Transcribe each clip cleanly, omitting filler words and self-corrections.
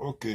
Ok.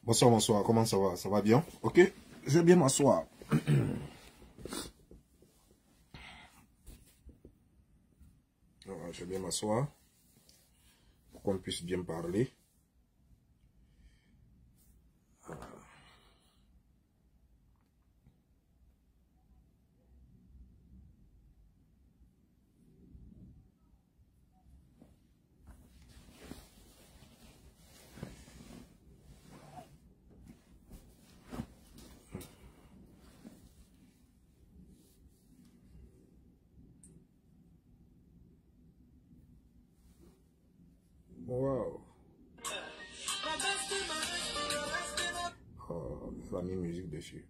Bonsoir, bonsoir. Comment ça va? Ça va bien? Ok? Je vais bien m'asseoir. Voilà, je vais bien m'asseoir pour qu'on puisse bien parler. Wow. Oh, ça a mis musique dessus.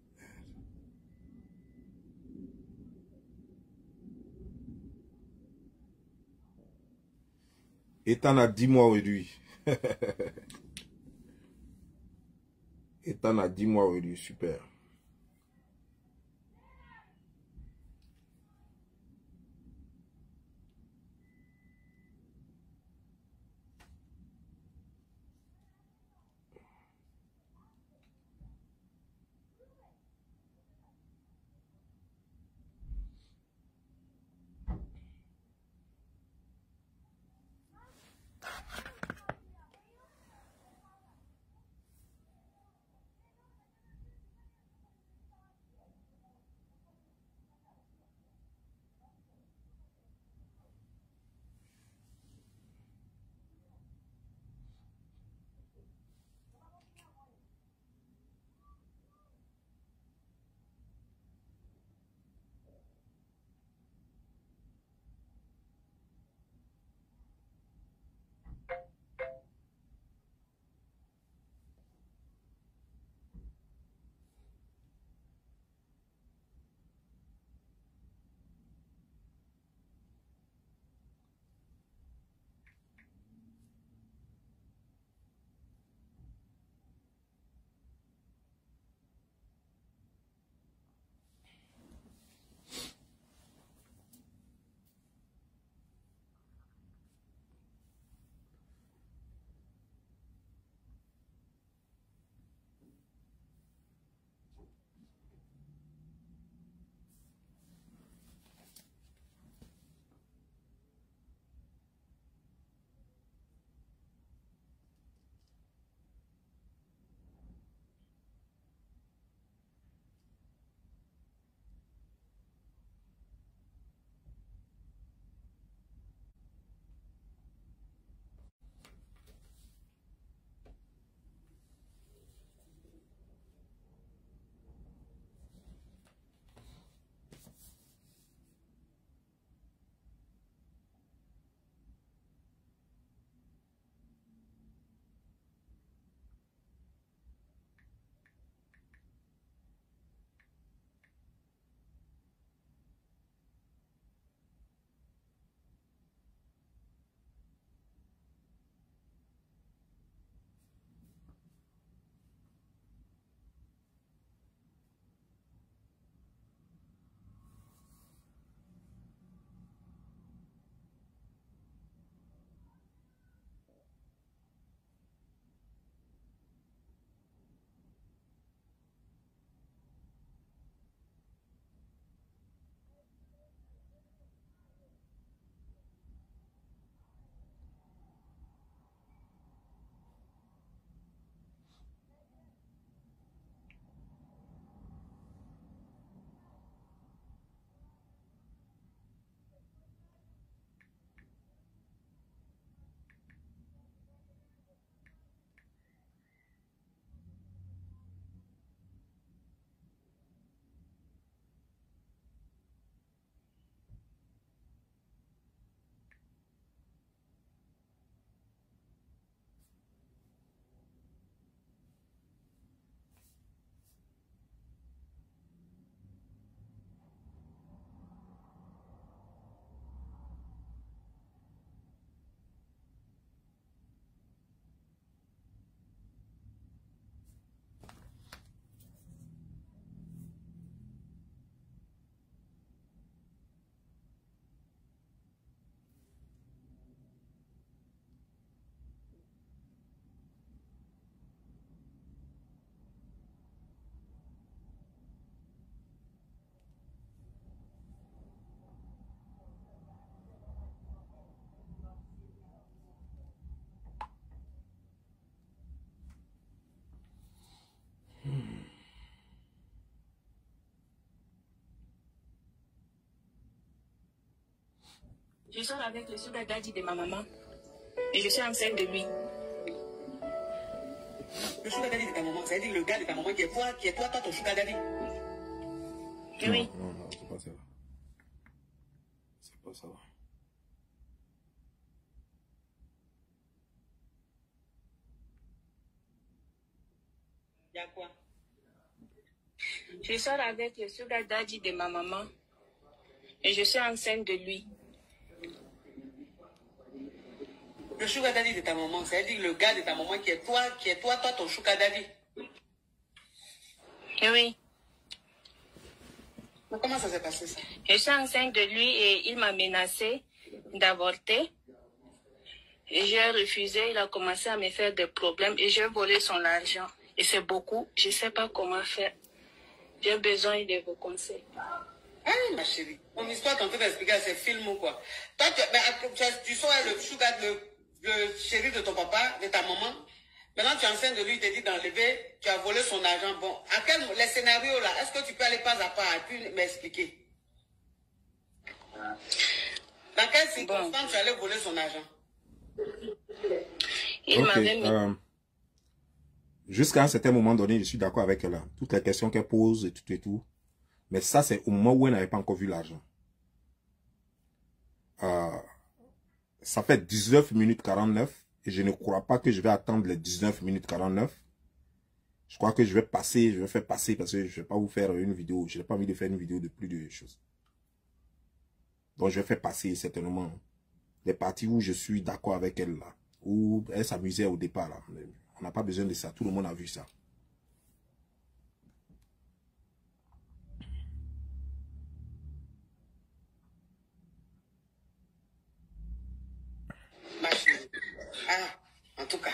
Ethan a 10 mois aujourd'hui. Ethan a 10 mois aujourd'hui. Super. Je sors avec le sugar daddy de ma maman. Et je suis enceinte de lui. Le sugar daddy de ta maman, ça veut dire le gars de ta maman qui est toi, ton sugar daddy. Oui. Non, c'est pas ça. C'est pas ça. Il y a quoi? Je sors avec le sugar daddy de ma maman. Et je suis enceinte de lui. Le sugar daddy de ta maman, ça veut dire le gars de ta maman qui est toi, ton sugar daddy. Oui. Mais comment ça s'est passé ça? Je suis enceinte de lui et il m'a menacé d'avorter. Et j'ai refusé, il a commencé à me faire des problèmes et j'ai volé son argent. Et c'est beaucoup, je ne sais pas comment faire. J'ai besoin de vos conseils. Ah, ma chérie, mon histoire t'es en train d'expliquer ces films ou quoi? Toi, tu saurais le sugar, le chéri de ton papa, de ta maman. Maintenant, tu es enceinte de lui, il te dit d'enlever, tu as volé son argent. Bon, les scénarios là, est-ce que tu peux aller pas à pas et puis m'expliquer? Dans quelle circonstance tu allais voler son argent? Il m'avait mis... Jusqu'à un certain moment donné, je suis d'accord avec elle. Toutes les questions qu'elle pose et tout et tout. Mais ça, c'est au moment où elle n'avait pas encore vu l'argent. Ça fait 19 minutes 49. Et je ne crois pas que je vais attendre les 19 minutes 49. Je crois que je vais faire passer parce que je ne vais pas vous faire une vidéo. Je n'ai pas envie de faire une vidéo de plus de choses. Donc, je vais faire passer certainement les parties où je suis d'accord avec elle là. Où elle s'amusait au départ là. On n'a pas besoin de ça. Tout le monde a vu ça. Ah, en tout cas,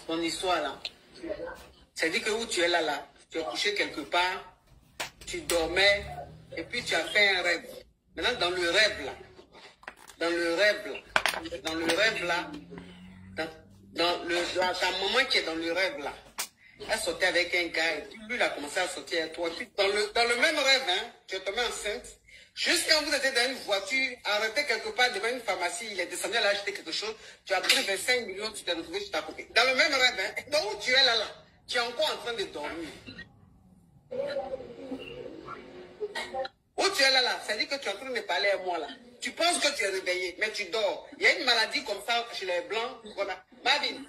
ton histoire là, c'est dit que où tu es là, tu es couché quelque part, tu dormais, et puis tu as fait un rêve. Maintenant, dans le rêve là, ta maman qui est dans le rêve là, elle sortait avec un gars, et puis lui il a commencé à sortir avec toi. Puis dans le même rêve, hein, tu es tombé enceinte. Juste quand vous étiez dans une voiture, arrêté quelque part devant une pharmacie, il est descendu à acheter quelque chose, tu as pris 25 millions, tu t'es retrouvé sur ta copine. Dans le même rêve, hein, donc où tu es là, tu es encore en train de dormir. Où tu es là, ça dit que tu es en train de parler à moi là. Tu penses que tu es réveillé, mais tu dors. Il y a une maladie comme ça chez les blancs, voilà. Marvin,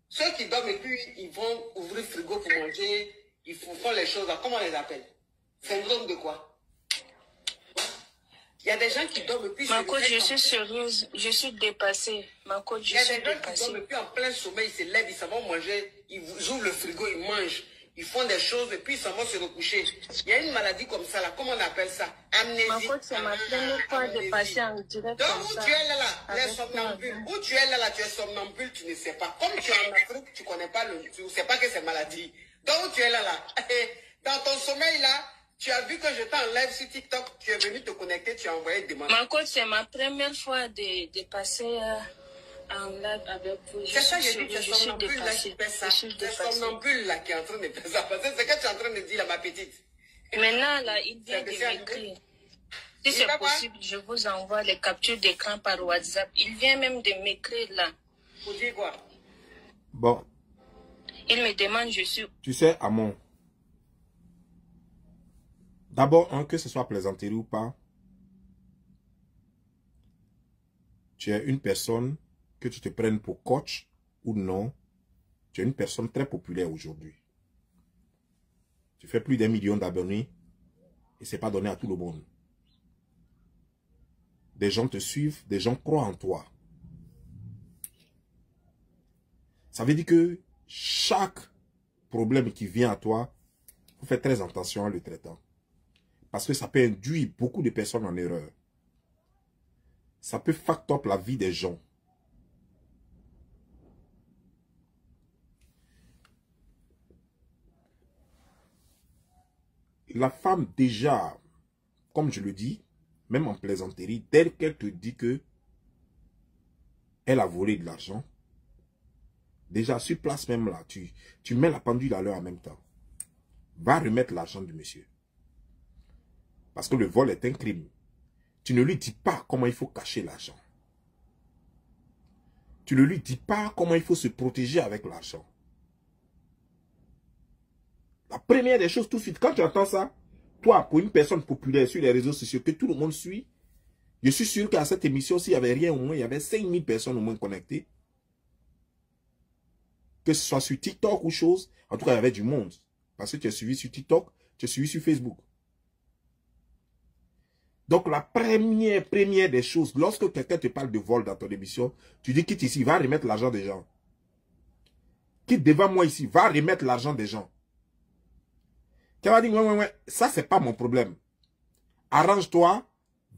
ceux qui dorment et puis ils vont ouvrir le frigo pour manger, ils font les choses là, comment on les appelle? Syndrome de quoi? Il y a des gens qui dorment et puis... Ma coach, je suis sérieuse, je suis dépassée. Ma coach, je suis dépassée. Il y a des gens qui dorment et puis en plein sommeil, ils se lèvent, ils s'en vont manger, ils ouvrent le frigo, ils mangent, ils font des choses et puis ils s'en vont se recoucher. Il y a une maladie comme ça là, comment on appelle ça? Amnésie. Ma coach, c'est ma première fois de passer en direct. Donc où tu es là, les somnambules, où tu es là, tu es somnambule, tu ne sais pas. Comme tu es en Afrique, tu connais pas tu ne sais pas que c'est maladie. Donc où tu es là, dans ton sommeil là, tu as vu que j'étais en live sur TikTok, tu es venu te connecter, tu as envoyé des demandes. Ma coach, c'est ma première fois de passer en live avec vous. C'est ça, j'ai dit, tu es somnambule là qui fait ça. Tu es somnambule là qui est en train de faire ça. Parce que c'est ce que tu es en train de dire là, ma petite. Maintenant, là, il vient de m'écrire. Si c'est possible, je vous envoie les captures d'écran par WhatsApp. Il vient même de m'écrire là. Pour dire quoi? Bon. Il me demande, je suis... Tu sais, Amon. D'abord, que ce soit plaisanterie ou pas, tu es une personne, que tu te prennes pour coach ou non, tu es une personne très populaire aujourd'hui. Tu fais plus d'1 million d'abonnés et ce n'est pas donné à tout le monde. Des gens te suivent, des gens croient en toi. Ça veut dire que chaque problème qui vient à toi, il faut faire très attention à le traitant. Parce que ça peut induire beaucoup de personnes en erreur. Ça peut fuck up la vie des gens. La femme déjà, comme je le dis, même en plaisanterie, dès qu'elle te dit que elle a volé de l'argent, déjà sur place même là, tu mets la pendule à l'heure en même temps. Va remettre l'argent du monsieur. Parce que le vol est un crime. Tu ne lui dis pas comment il faut cacher l'argent. Tu ne lui dis pas comment il faut se protéger avec l'argent. La première des choses, tout de suite, quand tu entends ça, toi, pour une personne populaire sur les réseaux sociaux que tout le monde suit, je suis sûr qu'à cette émission, s'il n'y avait rien au moins, il y avait 5000 personnes au moins connectées. Que ce soit sur TikTok ou chose, en tout cas, il y avait du monde. Parce que tu es suivi sur TikTok, tu es suivi sur Facebook. Donc, la première des choses, lorsque quelqu'un te parle de vol dans ton émission, tu dis quitte ici, va remettre l'argent des gens. Quitte devant moi ici, va remettre l'argent des gens. Tu vas dire, ouais, ça, c'est pas mon problème. Arrange-toi,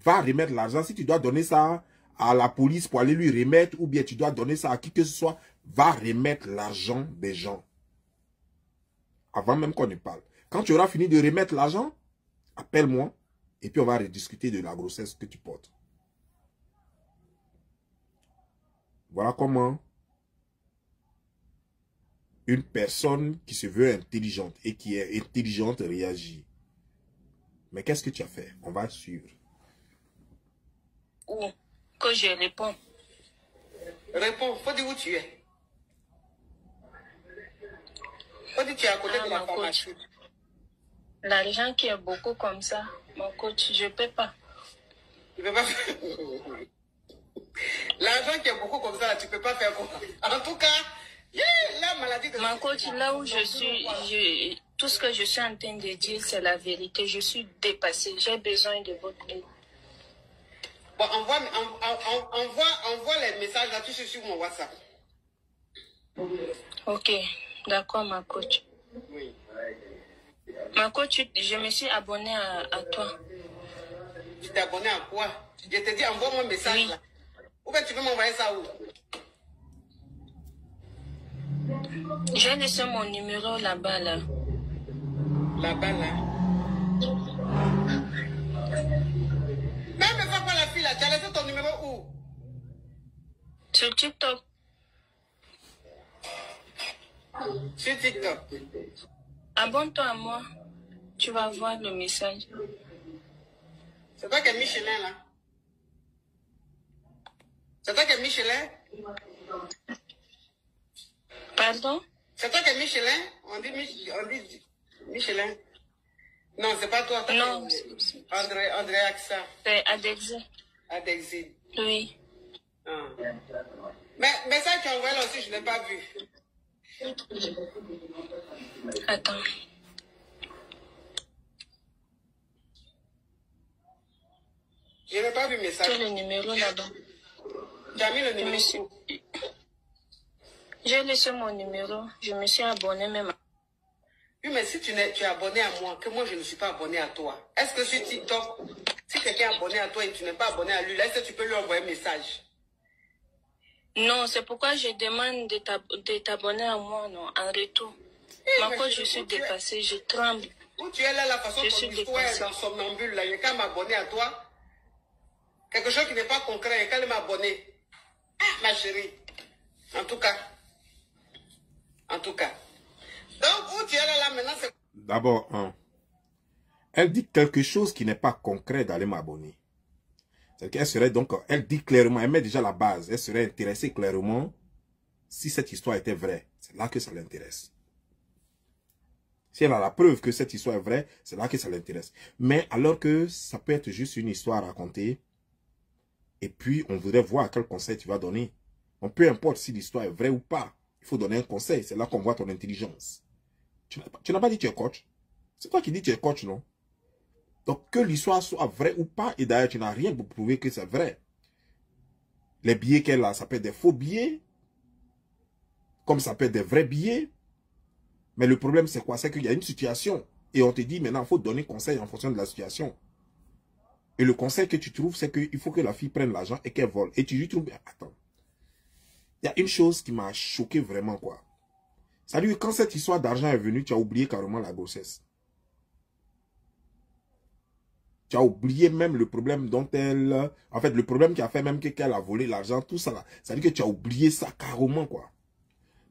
va remettre l'argent. Si tu dois donner ça à la police pour aller lui remettre, ou bien tu dois donner ça à qui que ce soit, va remettre l'argent des gens. Avant même qu'on ne parle. Quand tu auras fini de remettre l'argent, appelle-moi. Et puis on va rediscuter de la grossesse que tu portes. Voilà comment une personne qui se veut intelligente et qui est intelligente réagit. Mais qu'est-ce que tu as fait? On va suivre. Où? Que je réponds. Réponds, faut dire où tu es. Faut dire que tu es à côté de la pharmacie. L'argent qui est beaucoup comme ça, mon coach, je ne peux pas. Tu peux pas faire. L'argent qui est beaucoup comme ça, là, tu ne peux pas faire quoi. En tout cas, la maladie de... Mon coach, là où je suis, tout ce que je suis en train de dire, c'est la vérité. Je suis dépassée. J'ai besoin de votre aide. Bon, envoie les messages là, tu suis sur mon WhatsApp. Ok, d'accord, ma coach. Oui. Ma coach, je me suis abonnée à toi. Tu t'es abonné à quoi? Je te dis, envoie-moi un message Oui. là. Ou bien tu veux m'envoyer ça où? J'ai laissé mon numéro là-bas, là. Là-bas, là. Mais fais pas la fille là, tu as laissé ton numéro où? Sur TikTok. Sur TikTok. Abonne-toi à moi. Tu vas voir le message. C'est toi qui es Michelin là? C'est toi qui es Michelin? Pardon? C'est toi qui es Michelin? On dit Michelin. Non, c'est pas toi. Non. André Axa. C'est Adexé. Adexé. Oui. Ah. Mais ça, tu as envoyé là aussi, je ne l'ai pas vu. Attends. Je n'ai pas vu le message. Tu as le numéro là-bas. Tu as mis le numéro Monsieur. où? J'ai laissé mon numéro. Je me suis abonnée même. Oui, mais si tu es abonné à moi, que moi je ne suis pas abonné à toi, est-ce que sur TikTok, si quelqu'un est abonné à toi et tu n'es pas abonné à lui, là, est-ce que tu peux lui envoyer un message? Non, c'est pourquoi je demande de t'abonner à moi, non, en retour. Ma coach, je suis dépassée, je tremble. Où tu es là, la façon Je suis dont l'histoire est dans somnambule, là, il y a qu'à m'abonner à toi. Quelque chose qui n'est pas concret, il y a qu'à m'abonner. Ah, ma chérie. En tout cas. Donc, où tu es là, maintenant, c'est... D'abord, elle dit quelque chose qui n'est pas concret d'aller m'abonner. C'est qu'elle serait donc, elle dit clairement, elle met déjà la base, elle serait intéressée clairement si cette histoire était vraie. C'est là que ça l'intéresse. Si elle a la preuve que cette histoire est vraie, c'est là que ça l'intéresse. Mais alors que ça peut être juste une histoire à raconter, et puis on voudrait voir quel conseil tu vas donner. Donc, peu importe si l'histoire est vraie ou pas, il faut donner un conseil. C'est là qu'on voit ton intelligence. Tu n'as pas dit que tu es coach. C'est toi qui dis que tu es coach, non? Donc, que l'histoire soit vraie ou pas, et d'ailleurs, tu n'as rien pour prouver que c'est vrai. Les billets qu'elle a, ça peut être des faux billets, comme ça peut être des vrais billets. Mais le problème, c'est quoi? C'est qu'il y a une situation, et on te dit, maintenant, il faut donner conseil en fonction de la situation. Et le conseil que tu trouves, c'est qu'il faut que la fille prenne l'argent et qu'elle vole. Et tu lui trouves, attends. Il y a une chose qui m'a choqué vraiment, quoi. C'est-à-dire, quand cette histoire d'argent est venue, tu as oublié carrément la grossesse. Tu as oublié même le problème dont elle... En fait, le problème qui a fait même qu'elle a volé l'argent, tout ça là. C'est-à-dire que tu as oublié ça carrément, quoi.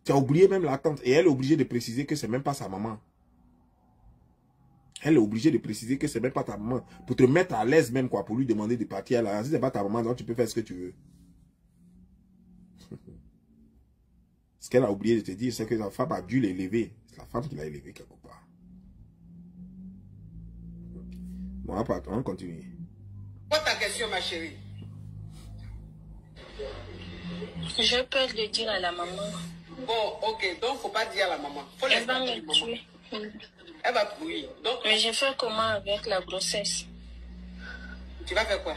Tu as oublié même la tante. Et elle est obligée de préciser que c'est même pas sa maman. Elle est obligée de préciser que c'est même pas ta maman. Pour te mettre à l'aise même, quoi, pour lui demander de partir là. Si c'est pas ta maman, donc tu peux faire ce que tu veux. Ce qu'elle a oublié de te dire, c'est que la femme a dû l'élever. C'est la femme qui l'a élevé quelque part. Bon, on va continuer. Quoi ta question, ma chérie? J'ai peur de dire à la maman. Bon, ok, donc faut pas dire à la maman. Faut Elle va me tuer. Elle va oui. Donc, Mais je fais comment avec la grossesse? tu vas faire quoi?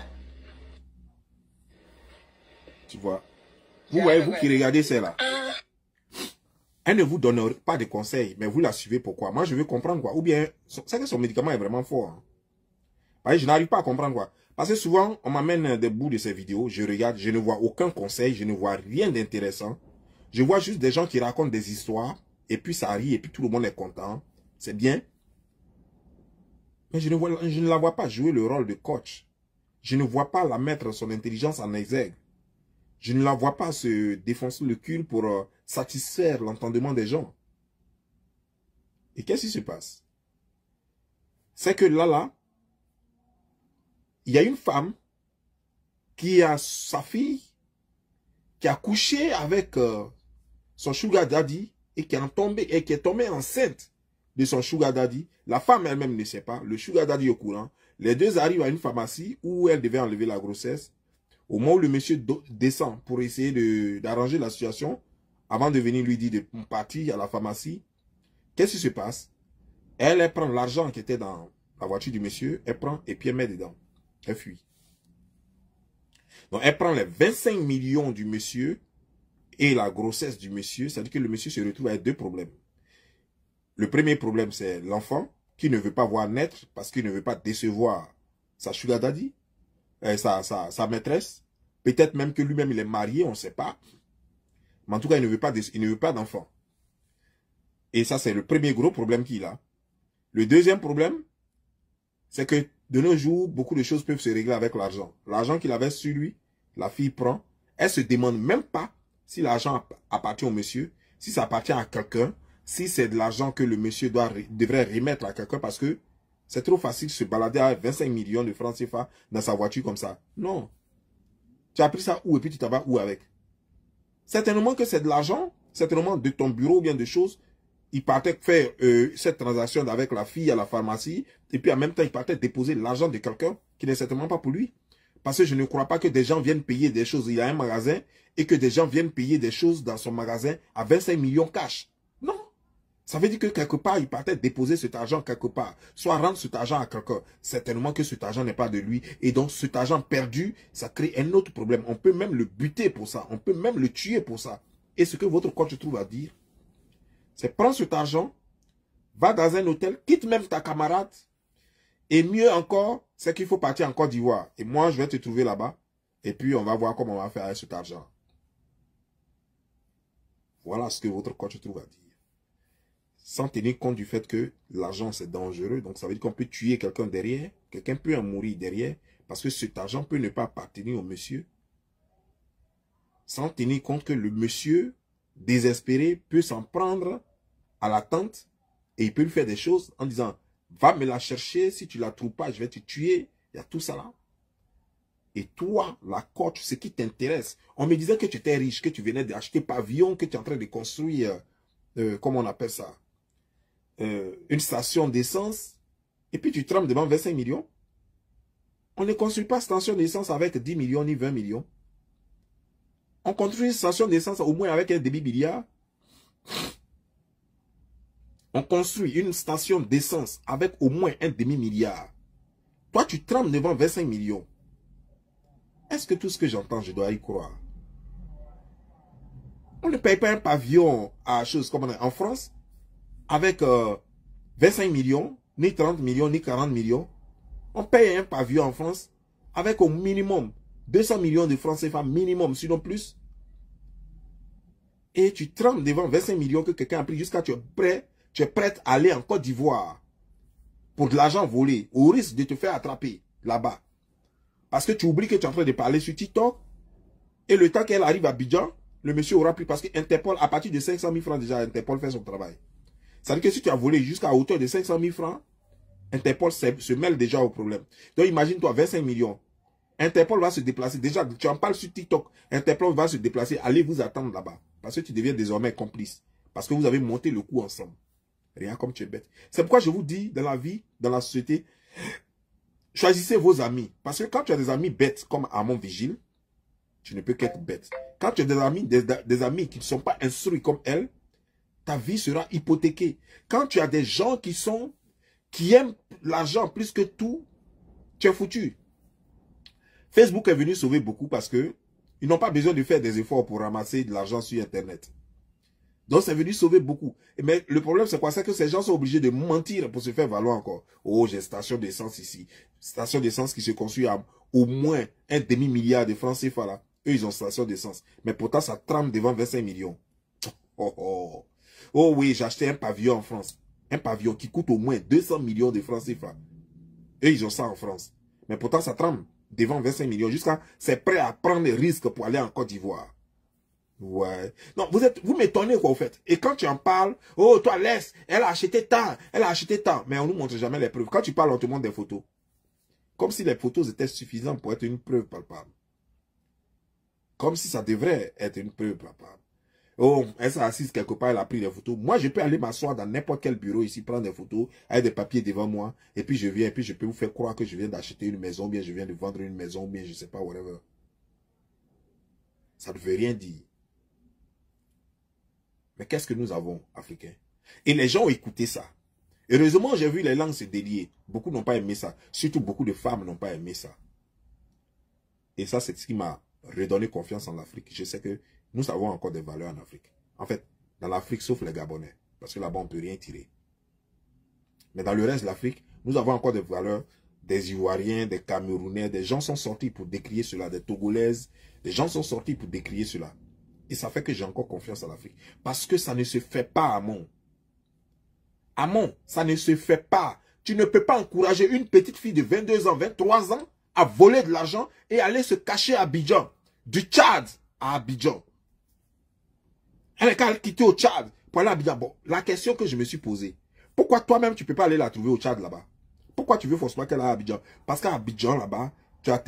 Tu vois. Vous voyez, vous qui regardez celle-là. Elle ne vous donne pas de conseils, mais vous la suivez pourquoi? Moi, je veux comprendre quoi. Ou bien, c'est que son médicament est vraiment fort. Hein. Parce que je n'arrive pas à comprendre quoi. Parce que souvent, on m'amène des bouts de ces vidéos, je regarde, je ne vois aucun conseil, je ne vois rien d'intéressant. Je vois juste des gens qui racontent des histoires, et puis ça rit, et puis tout le monde est content. C'est bien. Mais je ne la vois pas jouer le rôle de coach. Je ne vois pas la mettre son intelligence en exergue. Je ne la vois pas se défoncer le cul pour satisfaire l'entendement des gens. Et qu'est-ce qui se passe? C'est que là, il y a une femme qui a sa fille, qui a couché avec son sugar daddy et qui est tombée enceinte de son sugar daddy. La femme elle-même ne sait pas, le sugar daddy est au courant. Les deux arrivent à une pharmacie où elle devait enlever la grossesse. Au moment où le monsieur descend pour essayer d'arranger la situation, avant de venir lui dire de partir à la pharmacie, qu'est-ce qui se passe? Elle prend l'argent qui était dans la voiture du monsieur, elle prend et puis elle met dedans. Elle fuit. Donc elle prend les 25 millions du monsieur et la grossesse du monsieur, c'est-à-dire que le monsieur se retrouve avec deux problèmes. Le premier problème, c'est l'enfant qui ne veut pas voir naître parce qu'il ne veut pas décevoir sa sugar daddy, sa maîtresse. Peut-être même que lui-même il est marié, on ne sait pas. Mais en tout cas, il ne veut pas d'enfant. Et ça, c'est le premier gros problème qu'il a. Le deuxième problème, c'est que de nos jours, beaucoup de choses peuvent se régler avec l'argent. L'argent qu'il avait sur lui, la fille prend. Elle se demande même pas si l'argent appartient au monsieur, si ça appartient à quelqu'un, si c'est de l'argent que le monsieur devrait remettre à quelqu'un parce que c'est trop facile de se balader à 25 millions de francs CFA dans sa voiture comme ça. Non. Tu as pris ça où et puis tu t'en vas où avec? Certainement que c'est de l'argent, certainement de ton bureau ou bien de choses. Il partait faire cette transaction avec la fille à la pharmacie et puis en même temps il partait déposer l'argent de quelqu'un qui n'est certainement pas pour lui. Parce que je ne crois pas que des gens viennent payer des choses. Il y a un magasin et que des gens viennent payer des choses dans son magasin à 25 millions cash. Non. Ça veut dire que quelque part, il partait déposer cet argent quelque part. Soit rendre cet argent à quelqu'un. Certainement que cet argent n'est pas de lui. Et donc cet argent perdu, ça crée un autre problème. On peut même le buter pour ça. On peut même le tuer pour ça. Et ce que votre coach trouve à dire, c'est prends cet argent, va dans un hôtel, quitte même ta camarade. Et mieux encore, c'est qu'il faut partir en Côte d'Ivoire. Et moi, je vais te trouver là-bas. Et puis, on va voir comment on va faire avec cet argent. Voilà ce que votre coach trouve à dire. Sans tenir compte du fait que l'argent, c'est dangereux. Donc, ça veut dire qu'on peut tuer quelqu'un derrière. Quelqu'un peut en mourir derrière. Parce que cet argent peut ne pas appartenir au monsieur. Sans tenir compte que le monsieur, désespéré, peut s'en prendre à la tante. Et il peut lui faire des choses en disant... Va me la chercher, si tu ne la trouves pas, je vais te tuer. Il y a tout ça là. Et toi, la coach, ce qui t'intéresse. On me disait que tu étais riche, que tu venais d'acheter pavillon, que tu es en train de construire, comment on appelle ça, une station d'essence. Et puis tu trembles devant 25 millions. On ne construit pas station d'essence avec 10 millions ni 20 millions. On construit une station d'essence au moins avec un demi-milliard. On construit une station d'essence avec au moins un demi-milliard. Toi, tu trembles devant 25 millions. Est-ce que tout ce que j'entends, je dois y croire? On ne paye pas un pavillon à chose comme en France avec 25 millions, ni 30 millions, ni 40 millions. On paye un pavillon en France avec au minimum 200 millions de francs CFA minimum, sinon plus. Et tu trembles devant 25 millions que quelqu'un a pris jusqu'à tu es prête à aller en Côte d'Ivoire pour de l'argent volé, au risque de te faire attraper là-bas. Parce que tu oublies que tu es en train de parler sur TikTok. Et le temps qu'elle arrive à Abidjan, le monsieur aura pris. Parce que Interpol, à partir de 500 000 francs déjà, Interpol fait son travail. Ça veut dire que si tu as volé jusqu'à hauteur de 500 000 francs, Interpol se mêle déjà au problème. Donc imagine-toi, 25 millions. Interpol va se déplacer. Déjà, tu en parles sur TikTok. Interpol va se déplacer. Allez vous attendre là-bas. Parce que tu deviens désormais complice. Parce que vous avez monté le coup ensemble. Rien comme tu es bête. C'est pourquoi je vous dis, dans la vie, dans la société, choisissez vos amis. Parce que quand tu as des amis bêtes comme Amon Vigile, tu ne peux qu'être bête. Quand tu as des amis qui ne sont pas instruits comme elle, ta vie sera hypothéquée. Quand tu as des gens qui aiment l'argent plus que tout, tu es foutu. Facebook est venu sauver beaucoup parce que ils n'ont pas besoin de faire des efforts pour ramasser de l'argent sur Internet. Donc, c'est venu sauver beaucoup. Mais le problème, c'est quoi? C'est que ces gens sont obligés de mentir pour se faire valoir encore. Oh, j'ai station d'essence ici. Station d'essence qui se construit à au moins un demi-milliard de francs CFA là. Eux, ils ont station d'essence. Mais pourtant, ça trempe devant 25 millions. Oh, oh. Oh oui, j'ai acheté un pavillon en France. Un pavillon qui coûte au moins 200 millions de francs CFA. Eux, ils ont ça en France. Mais pourtant, ça trempe devant 25 millions. Jusqu'à, c'est prêt à prendre des risques pour aller en Côte d'Ivoire. Ouais. Non, vous m'étonnez quoi, au fait. Et quand tu en parles, oh, toi, laisse, elle a acheté tant, elle a acheté tant. Mais on nous montre jamais les preuves. Quand tu parles, on te montre des photos. Comme si les photos étaient suffisantes pour être une preuve palpable. Comme si ça devrait être une preuve palpable. Oh, elle s'est assise quelque part, elle a pris des photos. Moi, je peux aller m'asseoir dans n'importe quel bureau ici, prendre des photos, avec des papiers devant moi, et puis je viens, et puis je peux vous faire croire que je viens d'acheter une maison, ou bien je viens de vendre une maison, ou bien je sais pas, whatever. Ça ne veut rien dire. Mais qu'est-ce que nous avons, Africains? Et les gens ont écouté ça. Heureusement, j'ai vu les langues se délier. Beaucoup n'ont pas aimé ça. Surtout, beaucoup de femmes n'ont pas aimé ça. Et ça, c'est ce qui m'a redonné confiance en l'Afrique. Je sais que nous avons encore des valeurs en Afrique. En fait, dans l'Afrique, sauf les Gabonais. Parce que là-bas, on ne peut rien tirer. Mais dans le reste de l'Afrique, nous avons encore des valeurs. Des Ivoiriens, des Camerounais, des gens sont sortis pour décrier cela. Des Togolaises, des gens sont sortis pour décrier cela. Et ça fait que j'ai encore confiance en l'Afrique. Parce que ça ne se fait pas, Amon. Amon, ça ne se fait pas. Tu ne peux pas encourager une petite fille de 22 ans, 23 ans à voler de l'argent et aller se cacher à Abidjan. Du Tchad à Abidjan. Elle est qu'à quitter au Tchad pour aller à Abidjan. Bon, la question que je me suis posée, pourquoi toi-même tu ne peux pas aller la trouver au Tchad là-bas? Pourquoi tu veux forcément qu'elle aille à Abidjan? Parce qu'à Abidjan là-bas, tu as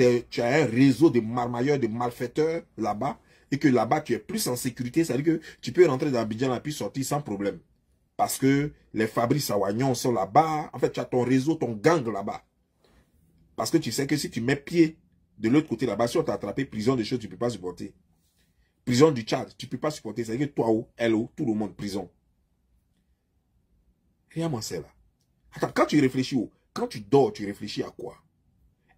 un réseau de marmailleurs, de malfaiteurs là-bas. Et que là-bas, tu es plus en sécurité. C'est-à-dire que tu peux rentrer dans Abidjan et puis sortir sans problème. Parce que les Fabrice Awagnon sont là-bas. En fait, tu as ton réseau, ton gang là-bas. Parce que tu sais que si tu mets pied de l'autre côté là-bas, si on t'a attrapé, prison des choses, tu ne peux pas supporter. Prison du Tchad, tu ne peux pas supporter. C'est-à-dire que toi, elle, tout le monde, prison. Rien m'en sert là. Attends, quand tu réfléchis, quand tu dors, tu réfléchis à quoi?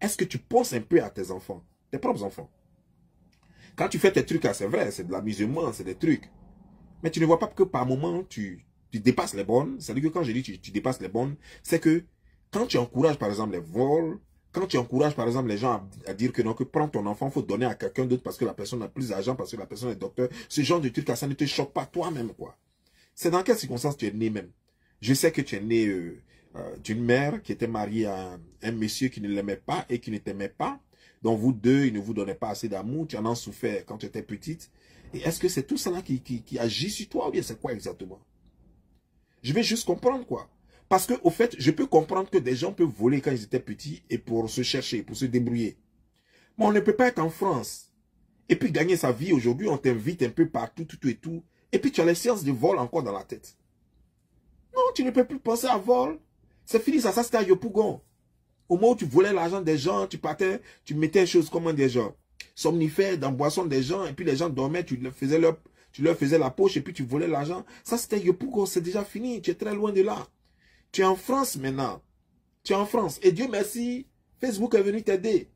Est-ce que tu penses un peu à tes enfants, tes propres enfants? Quand tu fais tes trucs, c'est vrai, c'est de l'amusement, c'est des trucs. Mais tu ne vois pas que par moment, tu dépasses les bornes. C'est-à-dire que quand je dis tu dépasses les bornes, c'est que quand tu encourages par exemple les vols, quand tu encourages par exemple les gens à dire que non, que prends ton enfant, il faut donner à quelqu'un d'autre parce que la personne a plus d'argent, parce que la personne est docteur, ce genre de trucs, ça ne te choque pas toi-même, quoi. C'est dans quelles circonstances tu es né même? Je sais que tu es né d'une mère qui était mariée à un monsieur qui ne l'aimait pas et qui ne t'aimait pas. Donc vous deux, ils ne vous donnaient pas assez d'amour. Tu en as souffert quand tu étais petite. Et est-ce que c'est tout cela qui agit sur toi ou bien c'est quoi exactement? Je vais juste comprendre quoi. Parce que au fait, je peux comprendre que des gens peuvent voler quand ils étaient petits et pour se chercher, pour se débrouiller. Mais on ne peut pas être en France et puis gagner sa vie aujourd'hui. On t'invite un peu partout, tout et tout. Et puis tu as les séances de vol encore dans la tête. Non, tu ne peux plus penser à vol. C'est fini, ça c'était à Yopougon. Au moment où tu volais l'argent des gens, tu partais, tu mettais des choses comme des gens somnifères dans la boisson des gens, et puis les gens dormaient, tu leur faisais la poche, et puis tu volais l'argent. Ça, c'était Yopougon, c'est déjà fini, tu es très loin de là. Tu es en France maintenant. Tu es en France. Et Dieu merci, Facebook est venu t'aider.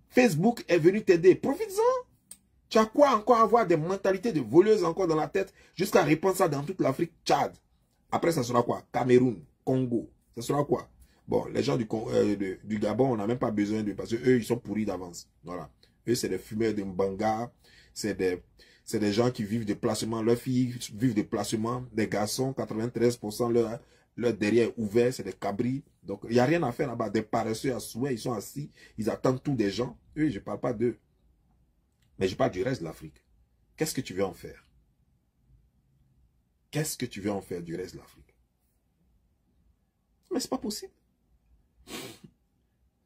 Facebook est venu t'aider. Profites-en. Tu as quoi encore avoir des mentalités de voleuses encore dans la tête, jusqu'à répandre ça dans toute l'Afrique, Tchad. Après, ça sera quoi? Cameroun, Congo. Ça sera quoi? Bon, les gens du Gabon, on n'a même pas besoin d'eux parce qu'eux, ils sont pourris d'avance. Voilà. Eux, c'est des fumeurs de Mbanga. C'est des gens qui vivent de placement. Leurs filles vivent de placement. Des garçons, 93%, leur derrière ouvert, c'est des cabris. Donc, il n'y a rien à faire là-bas. Des paresseux à souhait, ils sont assis. Ils attendent tous des gens. Eux, je ne parle pas d'eux. Mais je parle du reste de l'Afrique. Qu'est-ce que tu veux en faire? Qu'est-ce que tu veux en faire du reste de l'Afrique? Mais c'est pas possible.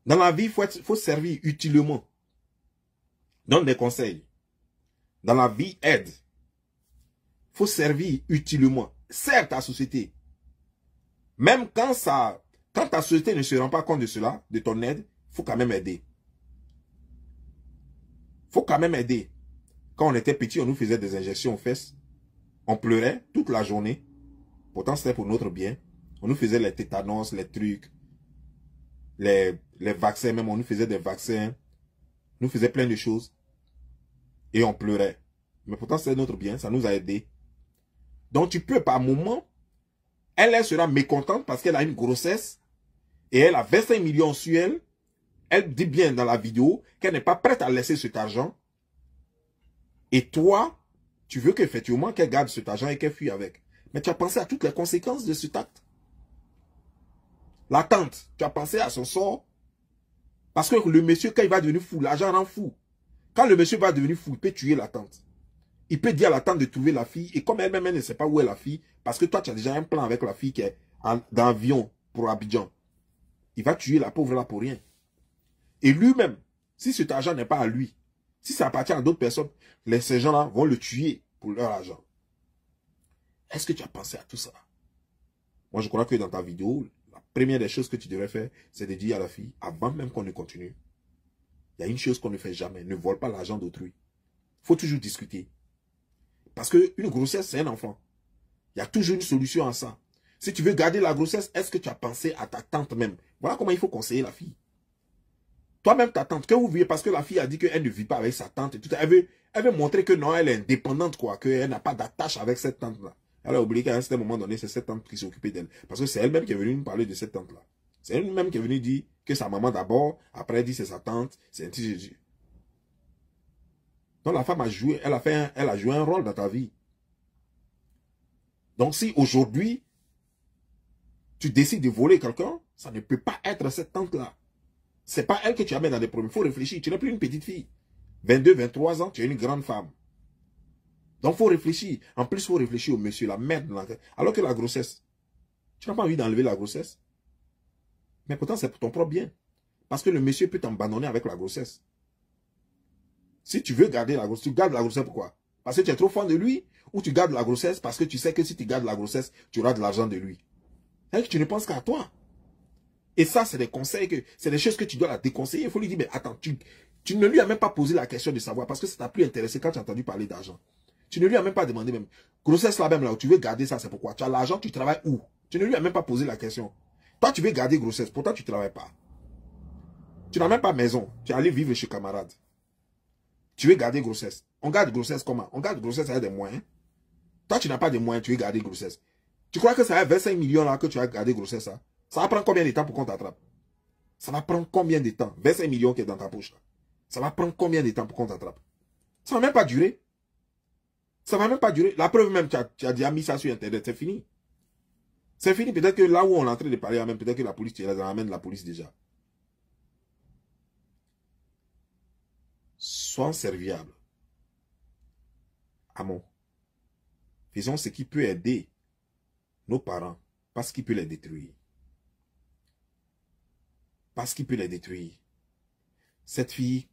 Dans la vie, il faut servir utilement. Donne des conseils. Dans la vie, aide. Il faut servir utilement. Sers ta société. Même quand ta société ne se rend pas compte de cela, de ton aide, il faut quand même aider. Il faut quand même aider. Quand on était petit, on nous faisait des injections aux fesses. On pleurait toute la journée. Pourtant, c'était pour notre bien. On nous faisait les tétanos, les trucs, les vaccins, même on nous faisait des vaccins. On nous faisait plein de choses. Et on pleurait. Mais pourtant, c'était notre bien. Ça nous a aidés. Donc, tu peux, par moment, elle sera mécontente parce qu'elle a une grossesse et elle a 25 millions sur elle. Elle dit bien dans la vidéo qu'elle n'est pas prête à laisser cet argent. Et toi, tu veux qu'effectivement qu'elle garde cet argent et qu'elle fuit avec. Mais tu as pensé à toutes les conséquences de cet acte. La tante, tu as pensé à son sort. Parce que le monsieur, quand il va devenir fou, l'argent rend fou. Quand le monsieur va devenir fou, il peut tuer la tante. Il peut dire à la tante de trouver la fille. Et comme elle-même, elle ne sait pas où est la fille, parce que toi, tu as déjà un plan avec la fille qui est dans l'avion pour Abidjan. Il va tuer la pauvre là pour rien. Et lui-même, si cet argent n'est pas à lui, si ça appartient à d'autres personnes, ces gens-là vont le tuer pour leur argent. Est-ce que tu as pensé à tout ça? Moi, je crois que dans ta vidéo, la première des choses que tu devrais faire, c'est de dire à la fille, avant même qu'on ne continue, il y a une chose qu'on ne fait jamais, ne vole pas l'argent d'autrui. Il faut toujours discuter. Parce qu'une grossesse, c'est un enfant. Il y a toujours une solution à ça. Si tu veux garder la grossesse, est-ce que tu as pensé à ta tante même? Voilà comment il faut conseiller la fille. Toi-même, ta tante, que vous voyez, parce que la fille a dit qu'elle ne vit pas avec sa tante et tout, elle veut montrer que non, elle est indépendante, quoi, qu'elle n'a pas d'attache avec cette tante-là. Elle a oublié qu'à un certain moment donné, c'est cette tante qui s'est occupée d'elle. Parce que c'est elle-même qui est venue nous parler de cette tante-là. C'est elle-même qui est venue dire que sa maman d'abord, après elle dit c'est sa tante, c'est un petit Jésus. Donc la femme a joué, elle a joué un rôle dans ta vie. Donc si aujourd'hui, tu décides de voler quelqu'un, ça ne peut pas être cette tante-là. C'est pas elle que tu amènes dans des problèmes. Il faut réfléchir. Tu n'es plus une petite fille. 22, 23 ans, tu es une grande femme. Donc, il faut réfléchir. En plus, il faut réfléchir au monsieur, la merde. Alors que la grossesse, tu n'as pas envie d'enlever la grossesse. Mais pourtant, c'est pour ton propre bien. Parce que le monsieur peut t'abandonner avec la grossesse. Si tu veux garder la grossesse, tu gardes la grossesse pourquoi? Parce que tu es trop fan de lui? Ou tu gardes la grossesse parce que tu sais que si tu gardes la grossesse, tu auras de l'argent de lui? C'est que tu ne penses qu'à toi. Et ça, c'est des conseils, c'est des choses que tu dois la déconseiller. Il faut lui dire, mais attends, tu ne lui as même pas posé la question de savoir parce que ça t'a plus intéressé quand tu as entendu parler d'argent. Tu ne lui as même pas demandé même. Grossesse là même là où tu veux garder ça, c'est pourquoi? Tu as l'argent, tu travailles où? Tu ne lui as même pas posé la question. Toi, tu veux garder grossesse, pourtant tu ne travailles pas. Tu n'as même pas maison. Tu es allé vivre chez camarade. Tu veux garder grossesse. On garde grossesse comment? On garde grossesse avec des moyens. Toi, tu n'as pas de moyens, tu veux garder grossesse. Tu crois que ça a 25 millions là que tu as gardé grossesse ça? Ça va prendre combien de temps pour qu'on t'attrape? Ça va prendre combien de temps? 25 millions qui est dans ta poche là. Ça va prendre combien de temps pour qu'on t'attrape? Ça va même pas durer. Ça va même pas durer. La preuve même, tu as déjà mis ça sur Internet, c'est fini. C'est fini. Peut-être que là où on est en train de parler, même peut-être que la police, tu les amènes la police déjà. Sois serviable. Amon. Faisons ce qui peut aider nos parents, pas ce qui peut les détruire. Parce qu'il peut les détruire. Cette fille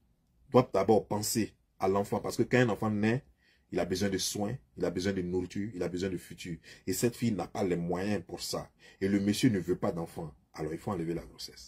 doit d'abord penser à l'enfant. Parce que quand un enfant naît, il a besoin de soins, il a besoin de nourriture, il a besoin de futur. Et cette fille n'a pas les moyens pour ça. Et le monsieur ne veut pas d'enfant. Alors il faut enlever la grossesse.